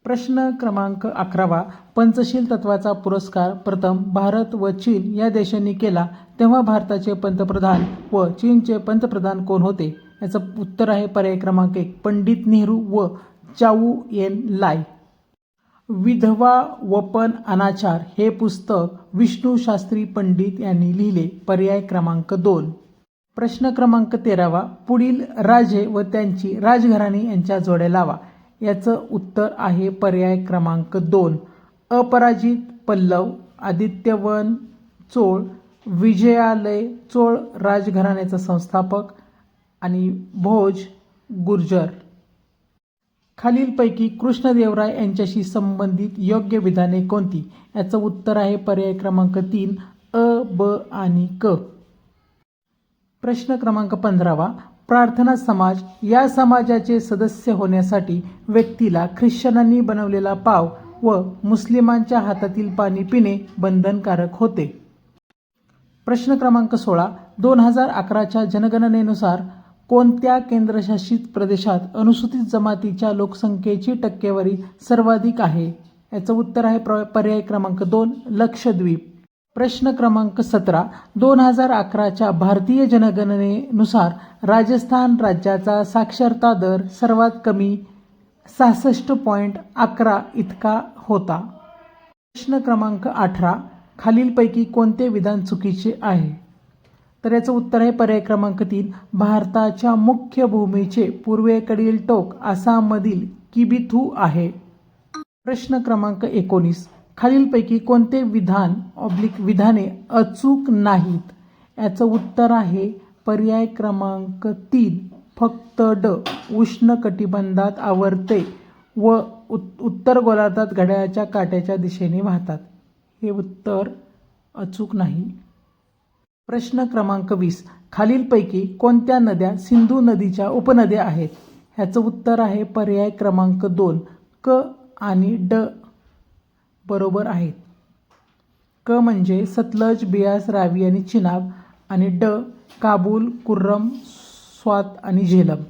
प्रश्न क्रमांक 11 पंचशील तत्वाचा पुरस्कार प्रथम भारत व चीन या देशांनी केला तेव्हा भारताचे पंतप्रधान व चीनचे पंतप्रधान कोण होते? याचं उत्तर आहे पर्याय क्रमांक 1 पंडित नेहरू व चाऊ एन लाई. विधवा वपन अनाचार हे पुस्तक विष्णू शास्त्री पंडित यांनी लिहिले. पर्याय क्रमांक 2. प्रश्न क्रमांक 13 पुढील राजे व त्यांची राजघराणी यांच्या जोड्या लावा. याचं उत्तर आहे पर्याय क्रमांक 2 अपराजित पल्लव, आदित्यवन चोळ, विजयालय चोळ राजघराण्याचा संस्थापक आणि भोज गुर्जर. खालीलपैकी कृष्णदेवराय यांच्याशी संबंधित योग्य विधाने कोणती? याचं उत्तर आहे पर्याय क्रमांक 3 अ, ब आणि क. प्रश्न क्रमांक 15 प्रार्थना समाज या समाजाचे सदस्य होण्यासाठी व्यक्तीला ख्रिश्चनांनी बनवलेला पाव व मुस्लिमांच्या हातातील पाणी पिणे बंधनकारक होते. प्रश्न क्रमांक 16 2011च्या जनगणनेनुसार कोणत्या केंद्रशासित प्रदेशात अनुसूचित जमातीच्या लोकसंख्येची टक्केवारी सर्वाधिक आहे? याचं उत्तर आहे पर्याय क्रमांक 2 लक्षद्वीप. प्रश्न क्रमांक 17 2011च्या भारतीय जनगणनेनुसार राजस्थान राज्याचा साक्षरता दर सर्वात कमी 66.11 इतका होता. प्रश्न क्रमांक 18 खालीलपैकी कोणते विधान चुकीचे आहे? तर याचं उत्तर आहे पर्याय क्रमांक 3 भारताच्या मुख्य भूमीचे पूर्वेकडील टोक आसाममधील किबिथू आहे. प्रश्न क्रमांक 19 खालीलपैकी कोणते विधाने अचूक नाहीत? याचं उत्तर आहे पर्याय क्रमांक 3 फक्त ड उष्णकटिबंधात आवर्ते व उत्तर गोलार्धात घड्याळाच्या काट्याच्या दिशेने वाहतात. हे उत्तर अचूक नाही. प्रश्न क्रमांक 20 खालीलपैकी कोणत्या नद्या सिंधू नदीच्या उपनद्या आहेत? ह्याचं उत्तर आहे पर्याय क्रमांक 2 क आणि ड बरोबर आहेत. क म्हणजे सतलज, बियास, रावी आणि चिनाब आणि ड काबूल, कुर्रम, स्वात आणि झेलम.